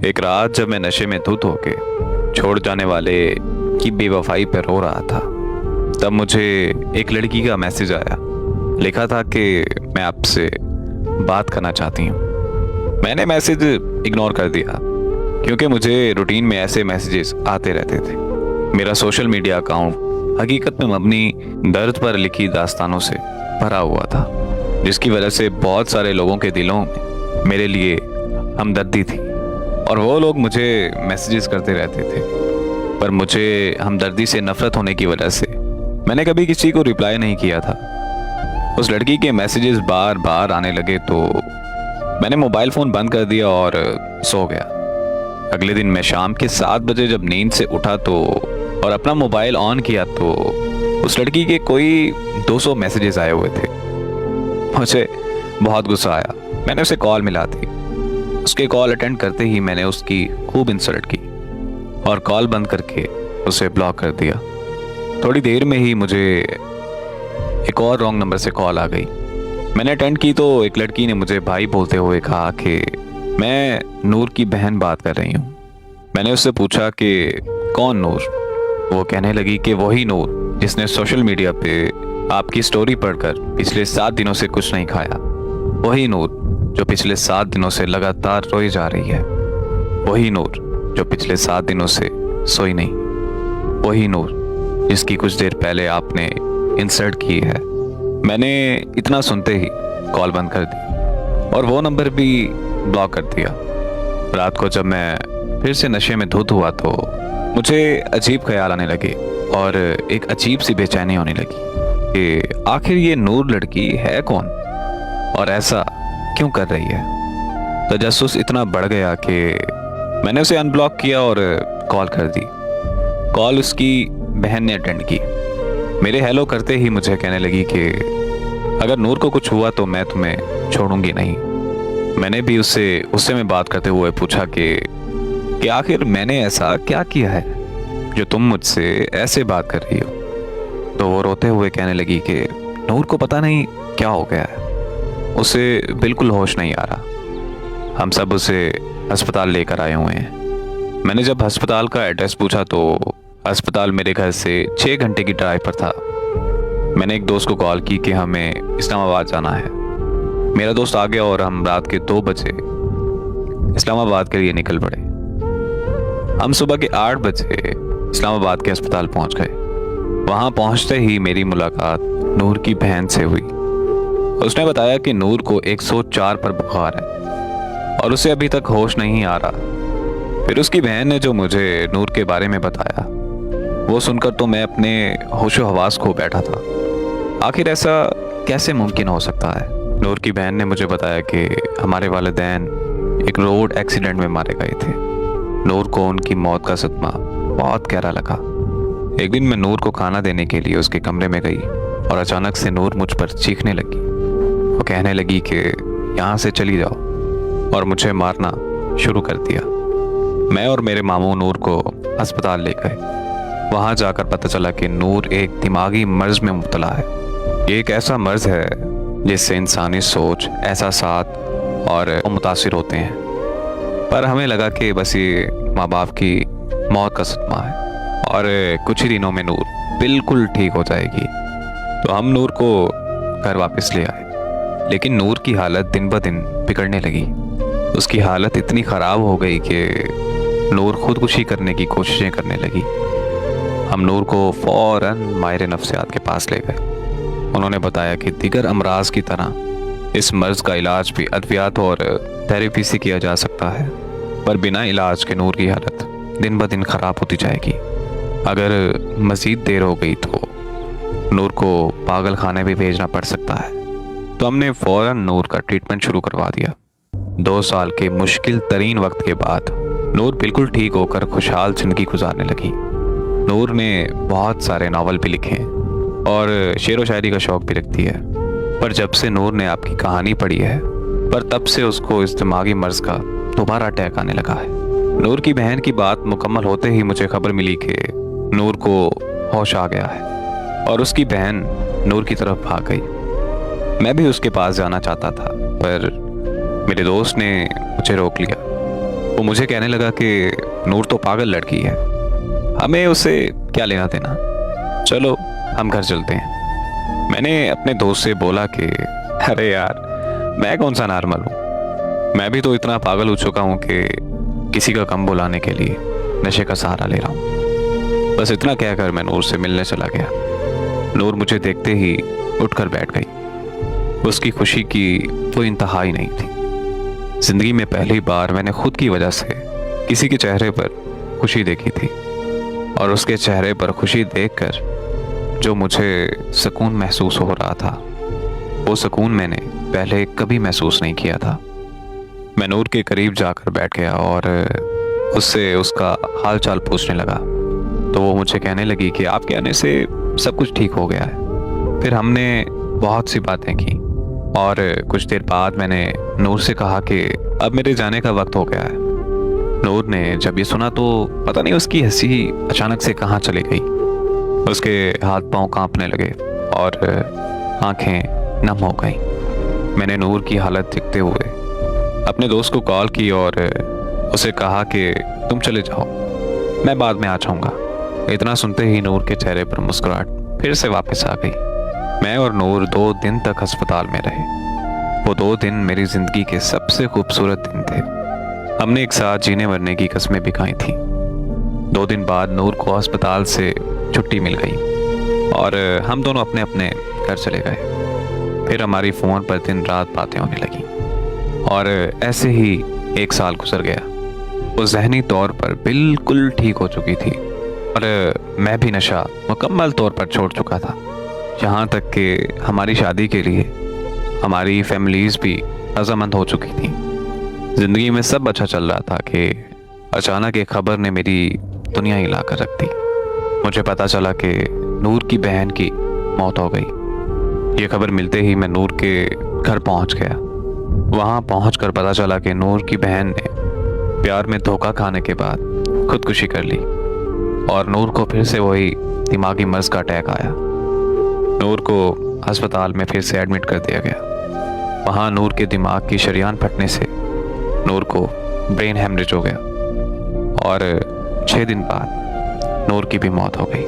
एक रात जब मैं नशे में धुत होके छोड़ जाने वाले की बेवफाई पर रो रहा था, तब मुझे एक लड़की का मैसेज आया। लिखा था कि मैं आपसे बात करना चाहती हूँ। मैंने मैसेज इग्नोर कर दिया क्योंकि मुझे रूटीन में ऐसे मैसेजेस आते रहते थे। मेरा सोशल मीडिया अकाउंट हकीकत में अपनी दर्द पर लिखी दास्तानों से भरा हुआ था, जिसकी वजह से बहुत सारे लोगों के दिलों में मेरे लिए हमदर्दी थी और वो लोग मुझे मैसेजेस करते रहते थे। पर मुझे हमदर्दी से नफरत होने की वजह से मैंने कभी किसी को रिप्लाई नहीं किया था। उस लड़की के मैसेजेस बार बार आने लगे तो मैंने मोबाइल फ़ोन बंद कर दिया और सो गया। अगले दिन मैं शाम के 7 बजे जब नींद से उठा तो और अपना मोबाइल ऑन किया तो उस लड़की के कोई 200 मैसेजेस आए हुए थे। मुझे बहुत गुस्सा आया। मैंने उसे कॉल मिला दी। उसके कॉल अटेंड करते ही मैंने उसकी खूब इंसल्ट की और कॉल बंद करके उसे ब्लॉक कर दिया। थोड़ी देर में ही मुझे एक और रॉन्ग नंबर से कॉल आ गई। मैंने अटेंड की तो एक लड़की ने मुझे भाई बोलते हुए कहा कि मैं नूर की बहन बात कर रही हूँ। मैंने उससे पूछा कि कौन नूर? वो कहने लगी कि वही नूर जिसने सोशल मीडिया पे आपकी स्टोरी पढ़कर पिछले 7 दिनों से कुछ नहीं खाया। वही नूर जो पिछले 7 दिनों से लगातार रोई जा रही है। वही नूर जो पिछले 7 दिनों से सोई नहीं। वही नूर जिसकी कुछ देर पहले आपने इंसल्ट की है। मैंने इतना सुनते ही कॉल बंद कर दी और वो नंबर भी ब्लॉक कर दिया। रात को जब मैं फिर से नशे में धुत हुआ तो मुझे अजीब ख्याल आने लगे और एक अजीब सी बेचैनी होने लगी कि आखिर ये नूर लड़की है कौन और ऐसा क्यों कर रही है। तजस्सुस इतना बढ़ गया कि मैंने उसे अनब्लॉक किया और कॉल कर दी। कॉल उसकी बहन ने अटेंड की। मेरे हेलो करते ही मुझे कहने लगी कि अगर नूर को कुछ हुआ तो मैं तुम्हें छोड़ूंगी नहीं। मैंने भी उससे मैं बात करते हुए पूछा कि आखिर मैंने ऐसा क्या किया है जो तुम मुझसे ऐसे बात कर रही हो। तो वो रोते हुए कहने लगी कि नूर को पता नहीं क्या हो गया है, उसे बिल्कुल होश नहीं आ रहा। हम सब उसे अस्पताल लेकर आए हुए हैं। मैंने जब अस्पताल का एड्रेस पूछा तो अस्पताल मेरे घर से 6 घंटे की ड्राइव पर था। मैंने एक दोस्त को कॉल की कि हमें इस्लामाबाद जाना है। मेरा दोस्त आ गया और हम रात के 2 बजे इस्लामाबाद के लिए निकल पड़े। हम सुबह के 8 बजे इस्लामाबाद के अस्पताल पहुंच गए। वहां पहुंचते ही मेरी मुलाकात नूर की बहन से हुई। उसने बताया कि नूर को 104 पर बुखार है और उसे अभी तक होश नहीं आ रहा। फिर उसकी बहन ने जो मुझे नूर के बारे में बताया वो सुनकर तो मैं अपने होशो हवास खो बैठा था। आखिर ऐसा कैसे मुमकिन हो सकता है। नूर की बहन ने मुझे बताया कि हमारे वालिदैन एक रोड एक्सीडेंट में मारे गए थे। नूर को उनकी मौत का सदमा बहुत गहरा लगा। एक दिन मैं नूर को खाना देने के लिए उसके कमरे में गई और अचानक से नूर मुझ पर चीखने लगी। वो कहने लगी कि यहाँ से चली जाओ और मुझे मारना शुरू कर दिया। मैं और मेरे मामू नूर को अस्पताल ले गए। वहाँ जाकर पता चला कि नूर एक दिमागी मर्ज में मुब्तला है। ये एक ऐसा मर्ज है जिससे इंसानी सोच, एहसासात और मुतासिर होते हैं। पर हमें लगा कि बस ये माँ बाप की मौत का सदमा है और कुछ ही दिनों में नूर बिल्कुल ठीक हो जाएगी। तो हम नूर को घर वापस ले आए, लेकिन नूर की हालत दिन ब दिन बिगड़ने लगी। उसकी हालत इतनी ख़राब हो गई कि नूर खुदकुशी करने की कोशिशें करने लगी। हम नूर को फ़ौरन माहिर नफ्सियात के पास ले गए। उन्होंने बताया कि दीगर अमराज की तरह इस मर्ज का इलाज भी अद्वियात और थेरेपी से किया जा सकता है, पर बिना इलाज के नूर की हालत दिन ब दिन ख़राब होती जाएगी। अगर मज़ीद देर हो गई तो नूर को पागल खाने भी भेजना पड़ सकता है। तो हमने फ़ौरन नूर का ट्रीटमेंट शुरू करवा दिया। 2 साल के मुश्किल तरीन वक्त के बाद नूर बिल्कुल ठीक होकर खुशहाल ज़िंदगी गुजारने लगी। नूर ने बहुत सारे नावल भी लिखे और शेर व शायरी का शौक़ भी रखती है। पर जब से नूर ने आपकी कहानी पढ़ी है पर तब से उसको इस दिमागी मर्ज का दोबारा अटैक आने लगा है। नूर की बहन की बात मुकम्मल होते ही मुझे खबर मिली कि नूर को होश आ गया है और उसकी बहन नूर की तरफ भाग गई। मैं भी उसके पास जाना चाहता था पर मेरे दोस्त ने मुझे रोक लिया। वो मुझे कहने लगा कि नूर तो पागल लड़की है, हमें उसे क्या लेना देना, चलो हम घर चलते हैं। मैंने अपने दोस्त से बोला कि अरे यार, मैं कौन सा नॉर्मल हूँ, मैं भी तो इतना पागल हो चुका हूँ कि किसी का कम बुलाने के लिए नशे का सहारा ले रहा हूँ। बस इतना कहकर मैं नूर से मिलने चला गया। नूर मुझे देखते ही उठकर बैठ गई। उसकी खुशी की कोई इंतहा ही नहीं थी। जिंदगी में पहली बार मैंने खुद की वजह से किसी के चेहरे पर खुशी देखी थी, और उसके चेहरे पर खुशी देखकर जो मुझे सुकून महसूस हो रहा था, वो सुकून मैंने पहले कभी महसूस नहीं किया था। मैं नूर के करीब जाकर बैठ गया और उससे उसका हाल चाल पूछने लगा, तो वो मुझे कहने लगी कि आपके आने से सब कुछ ठीक हो गया है। फिर हमने बहुत सी बातें की और कुछ देर बाद मैंने नूर से कहा कि अब मेरे जाने का वक्त हो गया है। नूर ने जब ये सुना तो पता नहीं उसकी हंसी अचानक से कहाँ चली गई। उसके हाथ पांव कांपने लगे और आंखें नम हो गईं। मैंने नूर की हालत देखते हुए अपने दोस्त को कॉल की और उसे कहा कि तुम चले जाओ, मैं बाद में आ जाऊंगा। इतना सुनते ही नूर के चेहरे पर मुस्कुराहट फिर से वापस आ गई। मैं और नूर 2 दिन तक अस्पताल में रहे। वो 2 दिन मेरी जिंदगी के सबसे खूबसूरत दिन थे। हमने एक साथ जीने मरने की कस्में भी खाई थी। 2 दिन बाद नूर को अस्पताल से छुट्टी मिल गई और हम दोनों अपने अपने घर चले गए। फिर हमारी फ़ोन पर दिन रात बातें होने लगी और ऐसे ही 1 साल गुजर गया। वो जहनी तौर पर बिल्कुल ठीक हो चुकी थी और मैं भी नशा मुकम्मल तौर पर छोड़ चुका था। यहाँ तक कि हमारी शादी के लिए हमारी फैमिलीज़ भी रजामंद हो चुकी थी। ज़िंदगी में सब अच्छा चल रहा था कि अचानक एक खबर ने मेरी दुनिया हिला कर रख दी। मुझे पता चला कि नूर की बहन की मौत हो गई। ये खबर मिलते ही मैं नूर के घर पहुंच गया। वहां पहुंचकर पता चला कि नूर की बहन ने प्यार में धोखा खाने के बाद खुदकुशी कर ली और नूर को फिर से वही दिमागी मर्ज का अटैक आया। नूर को अस्पताल में फिर से एडमिट कर दिया गया। वहां नूर के दिमाग की शरीयान फटने से नूर को ब्रेन हेमरेज हो गया और 6 दिन बाद नूर की भी मौत हो गई।